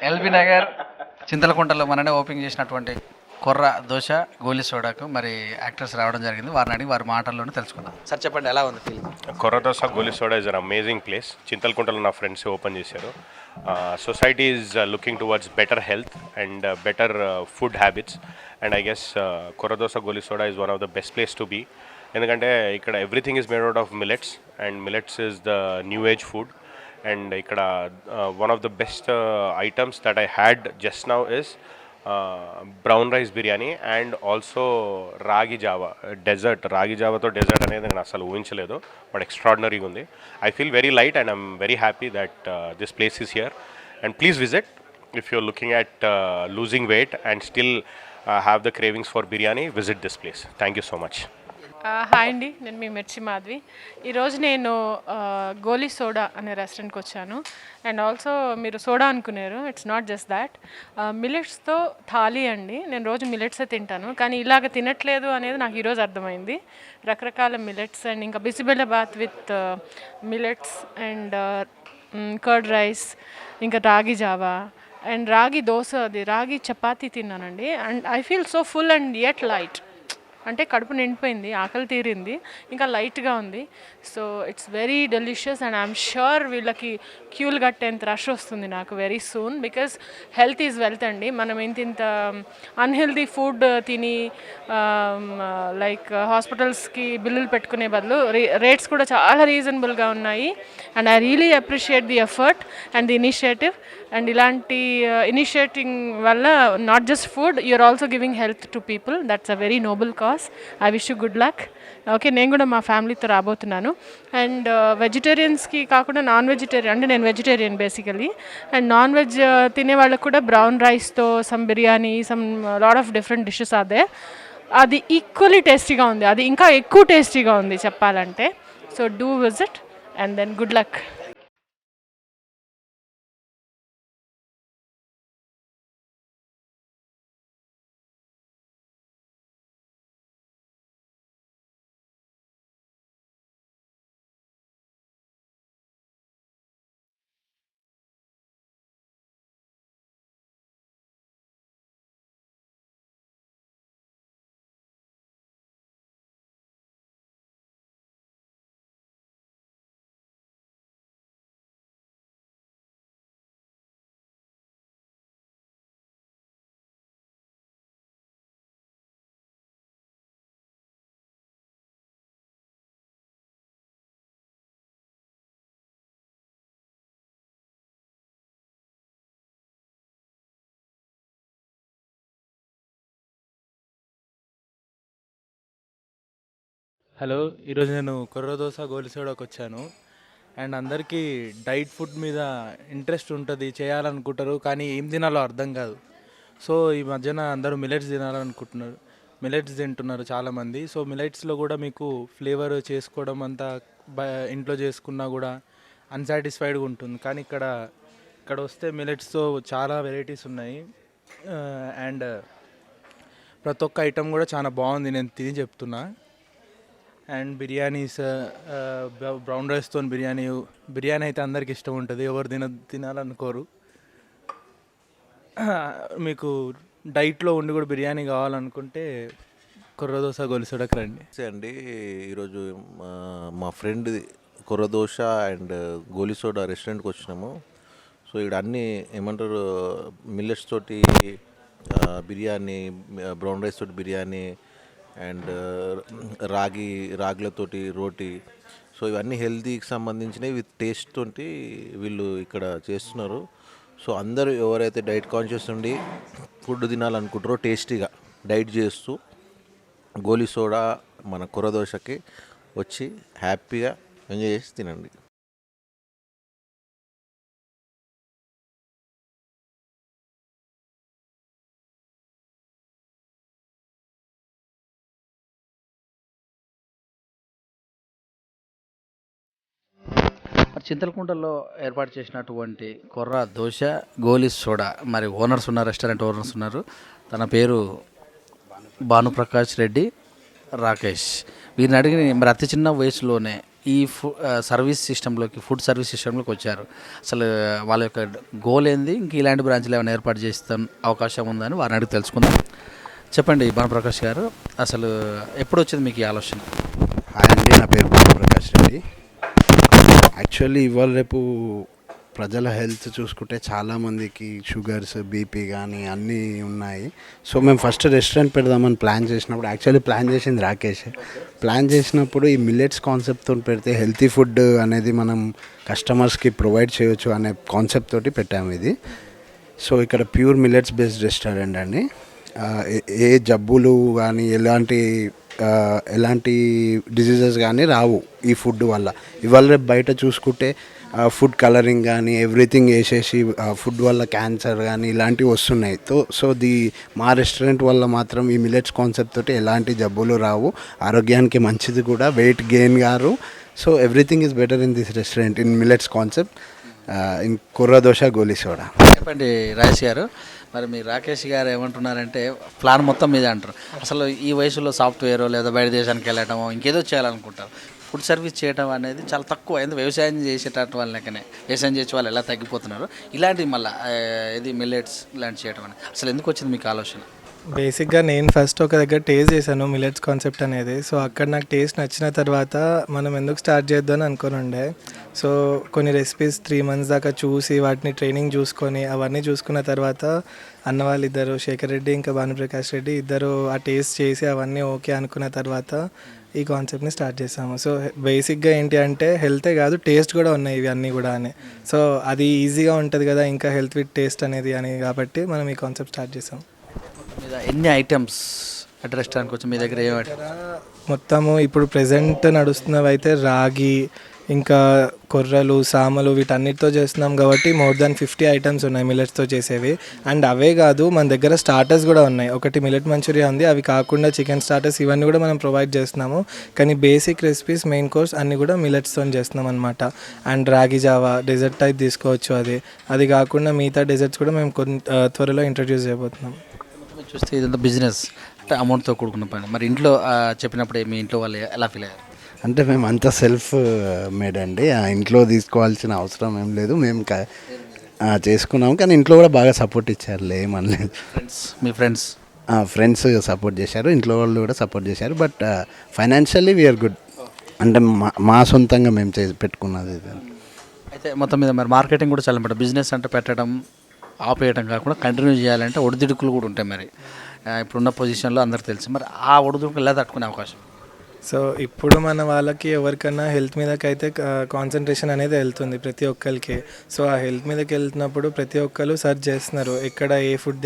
LB Nagar చింతలకుంటలో మననే open చేసినటువంటి కొర్ర దోశ గోలీ సోడాకు మరి యాక్టర్స్ రావడం జరిగింది. వారిని అడిగి వారి మాటల్లోనే తెలుసుకుందాం. సార్ చెప్పండి, ఎలా ఉంది feel? కొర్రదోస Goli soda is an amazing place. చింతలకుంటలో నా ఫ్రెండ్స్ ఓపెన్ చేశారు. Society is looking towards better health and better food habits and I guess కొర్రదోస Goli soda is one of the best place to be. ఎందుకంటే ఇక్కడ everything is made out of millets and millets is the new age food. And ఇక్కడ one of the best items that I had just now is brown rice biryani and also రాగి Java dessert. రాగి జావాతో dessert అనేది నేను అసలు ఊహించలేదు, but ఎక్స్ట్రాడినరీగా ఉంది. I feel very light and I'm very happy that this place is here and please visit if you're looking at losing weight and still have the cravings for biryani. Visit this place. Thank you so much. Hi అండి, నేను మీ మిర్చి మాధవి. ఈరోజు నేను గోలీ soda అనే రెస్టారెంట్కి వచ్చాను. And also మీరు soda అనుకున్నారు, ఇట్స్ నాట్ జస్ట్ దాట్. మిలెట్స్తో థాలీ అండి. నేను రోజు మిలెట్సే తింటాను, కానీ ఇలాగ తినట్లేదు అనేది నాకు ఈరోజు అర్థమైంది. రకరకాల మిలెట్స్ అండ్ ఇంకా bisibelebath with millets and curd rice, ఇంకా రాగి జావా అండ్ రాగి దోశ, అది రాగి చపాతీ తిన్నానండి. And I feel so full and at light. అంటే కడుపు నిండిపోయింది, ఆకలి తీరింది, ఇంకా లైట్గా ఉంది. So it's very delicious and I'm sure వీళ్ళకి క్యూలు కట్టేంత రష్ వస్తుంది నాకు very soon. Because health is wealth అండి. మనం ఇంత అన్హెల్దీ ఫుడ్ తిని లైక్ హాస్పిటల్స్కి బిల్లులు పెట్టుకునే బదులు రేట్స్ కూడా చాలా రీజనబుల్గా ఉన్నాయి. And I really appreciate the effort and the initiative. And ఇలాంటి ఇనిషియేటింగ్ వల్ల not just food, you're also giving health to people. That's a very noble cause. I wish you good luck. Okay, నేను కూడా మా ఫ్యామిలీతో రాబోతున్నాను. And వెజిటేరియన్స్కి కాకుండా non vegetarian, అంటే నేను vegetarian basically. And non veg తినే వాళ్ళకు కూడా బ్రౌన్ రైస్తో some biryani, some lot of different dishes అదే. అది ఈక్వల్లీ టేస్టీగా ఉంది, అది ఇంకా ఎక్కువ టేస్టీగా ఉంది చెప్పాలంటే. So do visit and then good luck. Hello, ఈరోజు నేను కొర్ర దోశ గోలి సోడాకి వచ్చాను. అండ్ అందరికీ డైట్ ఫుడ్ మీద ఇంట్రెస్ట్ ఉంటుంది, చేయాలనుకుంటారు, కానీ ఏం తినాలో అర్థం కాదు. సో ఈ మధ్యన అందరూ మిలెట్స్ తినాలనుకుంటున్నారు, మిలెట్స్ తింటున్నారు చాలామంది. సో మిలెట్స్లో కూడా మీకు ఫ్లేవర్ చేసుకోవడం అంతా ఇంట్లో చేసుకున్నా కూడా అన్సాటిస్ఫైడ్గా ఉంటుంది. కానీ ఇక్కడ వస్తే మిలెట్స్తో చాలా వెరైటీస్ ఉన్నాయి. అండ్ ప్రతి ఒక్క ఐటెం కూడా చాలా బాగుంది, నేను తిని చెప్తున్నా. అండ్ బిర్యానీస్, బ్రౌన్ రైస్తో బిర్యానీ అయితే అందరికి ఇష్టం ఉంటుంది, ఎవరు తినాలనుకోరు. మీకు డైట్లో ఉండి కూడా బిర్యానీ కావాలనుకుంటే కొర్ర దోశ గోలి సోడాకి రండి. అండి, ఈరోజు మా ఫ్రెండ్ కొర్ర దోశ అండ్ గోలి సోడా రెస్టారెంట్కి వచ్చినాము. సో ఇక్కడ అన్నీ ఏమంటారు, మిల్లెట్స్ తోటి బిర్యానీ, బ్రౌన్ రైస్ తోటి బిర్యానీ అండ్ రాగులతోటి రోటీ. సో ఇవన్నీ హెల్తీకి సంబంధించినవి విత్ టేస్ట్ తోటి వీళ్ళు ఇక్కడ చేస్తున్నారు. సో అందరూ ఎవరైతే డైట్ కాన్షియస్ ఉండి ఫుడ్ తినాలనుకుంటారో టేస్టీగా డైట్ చేస్తూ గోలీ సోడా మన కొర్ర దోశకి వచ్చి హ్యాపీగా ఎంజాయ్ చేసి తినండి. మరి చింతలకుంటలో ఏర్పాటు చేసినటువంటి కొర్ర దోశ గోలీ సోడా, మరి ఓనర్స్ ఉన్నారు, రెస్టారెంట్ ఓనర్స్ ఉన్నారు. తన పేరు భానుప్రకాష్ రెడ్డి, రాకేష్. వీరిని అడిగి మరి అతి చిన్న వయసులోనే ఈ సర్వీస్ సిస్టంలోకి ఫుడ్ సర్వీస్ సిస్టంలోకి వచ్చారు. అసలు వాళ్ళ యొక్క గోల్ ఏంది, ఇంక ఇలాంటి బ్రాంచ్లు ఏమైనా ఏర్పాటు చేస్తాం అవకాశం ఉందని వారిని అడిగి తెలుసుకుందాం. చెప్పండి భానుప్రకాష్ గారు, అసలు ఎప్పుడు వచ్చింది మీకు ఈ ఆలోచన? హాయ్ అండి, నా పేరు భానుప్రకాష్ రెడ్డి. యాక్చువల్లీ ఇవాళ రేపు ప్రజల హెల్త్ చూసుకుంటే చాలామందికి షుగర్స్, బీపీ కానీ అన్నీ ఉన్నాయి. సో మేము ఫస్ట్ రెస్టారెంట్ పెడదామని ప్లాన్ చేసినప్పుడు, యాక్చువల్లీ ప్లాన్ చేసింది రాకేష్. ప్లాన్ చేసినప్పుడు ఈ మిల్లెట్స్ కాన్సెప్ట్తో పెడితే హెల్తీ ఫుడ్ అనేది మనం కస్టమర్స్కి ప్రొవైడ్ చేయొచ్చు అనే కాన్సెప్ట్ తోటి పెట్టాము ఇది. సో ఇక్కడ ప్యూర్ మిల్లెట్స్ బేస్డ్ రెస్టారెంట్ అండి. ఏ జబ్బులు కానీ ఎలాంటి డిసీజెస్ కానీ రావు ఈ ఫుడ్ వల్ల. ఇవాళ రేపు బయట చూసుకుంటే ఫుడ్ కలరింగ్ కానీ ఎవ్రీథింగ్ వేసేసి ఫుడ్ వల్ల క్యాన్సర్ కానీ ఇలాంటివి వస్తున్నాయి. సో మా రెస్టారెంట్ వల్ల మాత్రం ఈ మిల్లెట్స్ కాన్సెప్ట్ తోటి ఎలాంటి జబ్బులు రావు, ఆరోగ్యానికి మంచిది కూడా, వెయిట్ గెయిన్ గారు. So everything is better in this restaurant in millets concept in కుర్ర దోశ గోలీ సోడా. చెప్పండి రాజేష్ గారు, మరి మీ రాకేష్ గారు ఏమంటున్నారంటే ప్లాన్ మొత్తం మీద అంటారు. అసలు ఈ వయసులో సాఫ్ట్వేర్ లేదా బయట దేశానికి వెళ్ళటమో ఇంకేదో చేయాలనుకుంటారు. ఫుడ్ సర్వీస్ చేయడం అనేది చాలా తక్కువ. ఎందుకు వ్యవసాయం చేసేటట్టు వాళ్ళ లెక్కనే వ్యవసాయం చేసే వాళ్ళు ఎలా తగ్గిపోతున్నారు, ఇలాంటివి మళ్ళీ ఇది మిల్లెట్స్ ఇలాంటి చేయడం అనేది అసలు ఎందుకు వచ్చింది మీకు ఆలోచన? బేసిక్గా నేను ఫస్ట్ ఒక దగ్గర టేస్ట్ చేశాను మిల్లెట్స్ కాన్సెప్ట్ అనేది. సో అక్కడ నాకు టేస్ట్ నచ్చిన తర్వాత మనం ఎందుకు స్టార్ట్ చేద్దామని అనుకుని ఉండే. సో కొన్ని రెసిపీస్ 3 months దాకా చూసి వాటిని ట్రైనింగ్ చూసుకొని అవన్నీ చూసుకున్న తర్వాత అన్న వాళ్ళు ఇద్దరు, శేఖర్ రెడ్డి ఇంకా భానుప్రకాష్ రెడ్డి ఇద్దరు ఆ టేస్ట్ చేసి అవన్నీ ఓకే అనుకున్న తర్వాత ఈ కాన్సెప్ట్ని స్టార్ట్ చేసాము. సో బేసిక్గా ఏంటి అంటే హెల్తే కాదు, టేస్ట్ కూడా ఉన్నాయి ఇవి అన్నీ కూడా అని. సో అది ఈజీగా ఉంటుంది కదా ఇంకా హెల్త్ విత్ టేస్ట్ అనేది అని, కాబట్టి మనం ఈ కాన్సెప్ట్ స్టార్ట్ చేసాం. మీద ఎన్ని ఐటమ్స్ అట్ రెస్టారెంట్కి వచ్చి మీ దగ్గర ఏమి మొత్తము ఇప్పుడు ప్రెజెంట్ నడుస్తున్నవి అయితే రాగి, ఇంకా కొర్రలు, సామలు వీటన్నిటితో చేస్తున్నాం కాబట్టి మోర్ దాన్ 50 items ఉన్నాయి మిల్లెట్స్తో చేసేవి. అండ్ అవే కాదు, మన దగ్గర స్టార్టర్స్ కూడా ఉన్నాయి. ఒకటి మిల్లెట్ మంచూరియా ఉంది, అవి కాకుండా చికెన్ స్టార్టర్స్ ఇవన్నీ కూడా మనం ప్రొవైడ్ చేస్తున్నాము. కానీ బేసిక్ రెసిపీస్, మెయిన్ కోర్స్ అన్నీ కూడా మిల్లెట్స్తో చేస్తున్నాం అనమాట. అండ్ రాగి జావా డెజర్ట్ టైప్ తీసుకోవచ్చు. అది కాకుండా మిగతా డెజర్ట్స్ కూడా మేము త్వరలో ఇంట్రడ్యూస్ చేయబోతున్నాం. చూస్తే ఇదంతా బిజినెస్ అంటే అమౌంట్తో కూడుకున్న పని. మరి ఇంట్లో చెప్పినప్పుడు మీ ఇంట్లో వాళ్ళు ఎలా ఫీల్ అయ్యారు? అంటే మేము అంతా సెల్ఫ్ మేడ్ అండి, ఇంట్లో తీసుకోవాల్సిన అవసరం ఏం లేదు. మేము చేసుకున్నాము, కానీ ఇంట్లో కూడా బాగా సపోర్ట్ ఇచ్చారు, ఏమనలేదు. మీ ఫ్రెండ్స్ సపోర్ట్ చేశారు, ఇంట్లో వాళ్ళు కూడా సపోర్ట్ చేశారు. But financially we're good. అంటే మా సొంతంగా మేము పెట్టుకున్నది. అయితే మొత్తం మీద మరి మార్కెటింగ్ కూడా చాలా ఇంపార్టెంట్. బిజినెస్ అంటే పెట్టడం ఆపేయడం కాకుండా కంటిన్యూ చేయాలంటే ఒడిదుడుకులు కూడా ఉంటాయి. మరి ఇప్పుడున్న పొజిషన్లో అందరికి తెలుసు, మరి ఆ ఒడిదుడుకులు ఎలా తట్టుకునే అవకాశం? సో ఇప్పుడు మన వాళ్ళకి ఎవరికైనా హెల్త్ మీదకైతే కాన్సన్ట్రేషన్ అనేది వెళ్తుంది ప్రతి ఒక్కరికి. సో ఆ హెల్త్ మీదకి వెళ్తున్నప్పుడు ప్రతి ఒక్కరు సర్చ్ చేస్తున్నారు ఎక్కడ ఏ ఫుడ్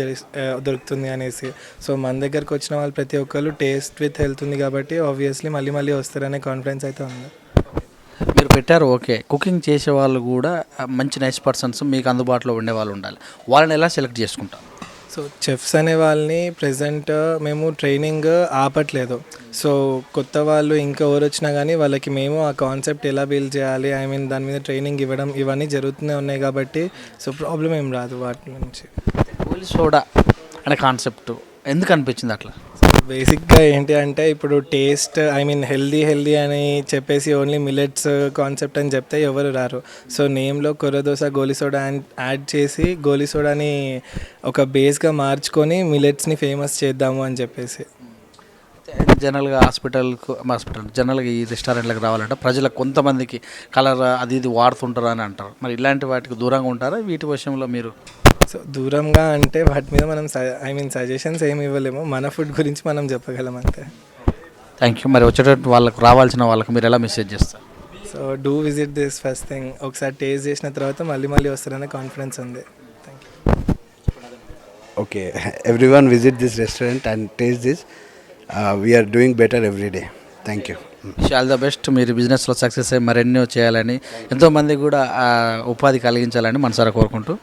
దొరుకుతుంది అనేసి. సో మన దగ్గరకు వచ్చిన వాళ్ళు ప్రతి ఒక్కరు టేస్ట్ విత్ హెల్త్ ఉంది కాబట్టి ఆబ్వియస్లీ మళ్ళీ వస్తారనే కాన్ఫిడెన్స్ అయితే ఉంది. మీరు పెట్టారు ఓకే, కుకింగ్ చేసే వాళ్ళు కూడా మంచి నైస్ పర్సన్స్ మీకు అందుబాటులో ఉండే వాళ్ళు ఉండాలి. వాళ్ళని ఎలా సెలెక్ట్ చేసుకుంటాం? సో చెఫ్స్ అనే వాళ్ళని ప్రజెంట్ మేము ట్రైనింగ్ ఆపట్లేదు. సో కొత్త వాళ్ళు ఇంకా ఎవరు వచ్చినా కానీ వాళ్ళకి మేము ఆ కాన్సెప్ట్ ఎలా బిల్డ్ చేయాలి, దాని మీద ట్రైనింగ్ ఇవ్వడం ఇవన్నీ జరుగుతూనే ఉన్నాయి కాబట్టి సో ప్రాబ్లం ఏం రాదు వాటి నుంచి. గోలీ సోడా అనే కాన్సెప్ట్ ఎందుకు అనిపించింది అట్లా? బేసిక్గా ఏంటి అంటే ఇప్పుడు టేస్ట్ హెల్దీ అని చెప్పేసి ఓన్లీ మిల్లెట్స్ కాన్సెప్ట్ అని చెప్తే ఎవరు రారు. సో నేమ్లో కొర్ర దోశ గోలీ సోడా యాడ్ చేసి గోలీ సోడాని ఒక బేస్గా మార్చుకొని మిల్లెట్స్ని ఫేమస్ చేద్దాము అని చెప్పేసి. జనరల్గా జనరల్గా ఈ రెస్టారెంట్లకు రావాలంటే ప్రజలకు కొంతమందికి కలర్ అది ఇది వాడుతుంటారు అని అంటారు. మరి ఇలాంటి వాటికి దూరంగా ఉంటారా వీటి విషయంలో మీరు? సో దూరంగా అంటే వాటి మీద మనం సజెషన్స్ ఏమి ఇవ్వలేము, మన ఫుడ్ గురించి మనం చెప్పగలం అంతే. Thank you. మరి వచ్చేటట్టు వాళ్ళకు రావాల్సిన వాళ్ళకి మీరు ఎలా మెసేజ్ చేస్తారు? So do visit this first thing. ఒకసారి టేస్ట్ చేసిన తర్వాత మళ్ళీ వస్తారనే కాన్ఫిడెన్స్ ఉంది. Thank you. Okay, everyone visit this restaurant and taste this. We're doing better every day. Thank you. All the best. మీరు బిజినెస్లో సక్సెస్ అయ్యి మరెన్నో చేయాలని, ఎంతోమంది కూడా ఉపాధి కలిగించాలని మనసారా కోరుకుంటూ